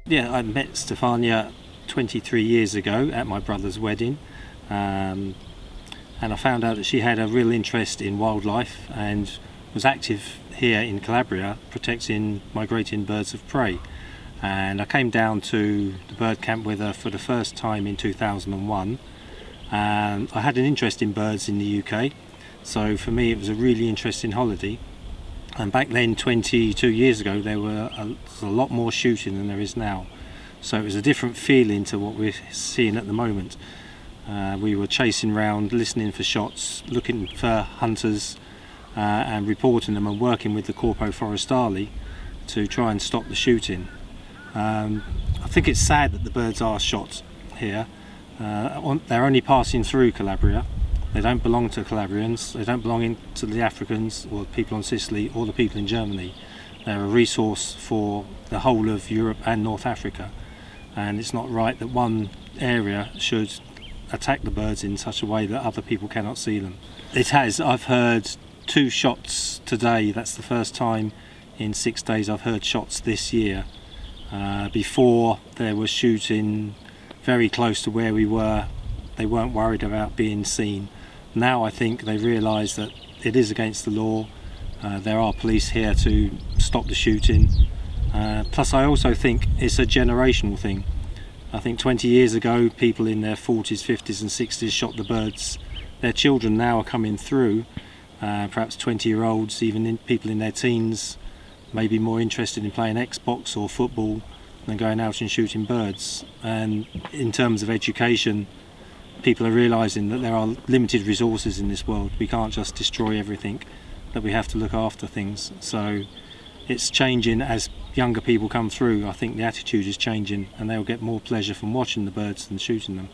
Yeah, I met Stefania 23 years ago at my brother's wedding, and I found out that she had a real interest in wildlife and was active here in Calabria protecting migrating birds of prey. And I came down to the bird camp with her for the first time in 2001, and I had an interest in birds in the UK, so for me it was a really interesting holiday. And back then, 22 years ago, there was a lot more shooting than there is now. So it was a different feeling to what we're seeing at the moment. We were chasing around, listening for shots, looking for hunters and reporting them, and working with the Corpo Forestali to try and stop the shooting. I think it's sad that the birds are shot here. They're only passing through Calabria. They don't belong to Calabrians, they don't belong to the Africans or the people on Sicily or the people in Germany. They're a resource for the whole of Europe and North Africa, and it's not right that one area should attack the birds in such a way that other people cannot see them. It has. I've heard 2 shots today. That's the first time in 6 days I've heard shots this year. Before, there was shooting very close to where we were. They weren't worried about being seen. Now I think they realise that it is against the law. There are police here to stop the shooting. Plus I also think it's a generational thing. I think 20 years ago people in their 40s, 50s and 60s shot the birds. Their children now are coming through, perhaps 20-year-olds, even people in their teens, may be more interested in playing Xbox or football than going out and shooting birds. And in terms of education, people are realising that there are limited resources in this world. We can't just destroy everything, that we have to look after things. So it's changing as younger people come through. I think the attitude is changing and they'll get more pleasure from watching the birds than shooting them.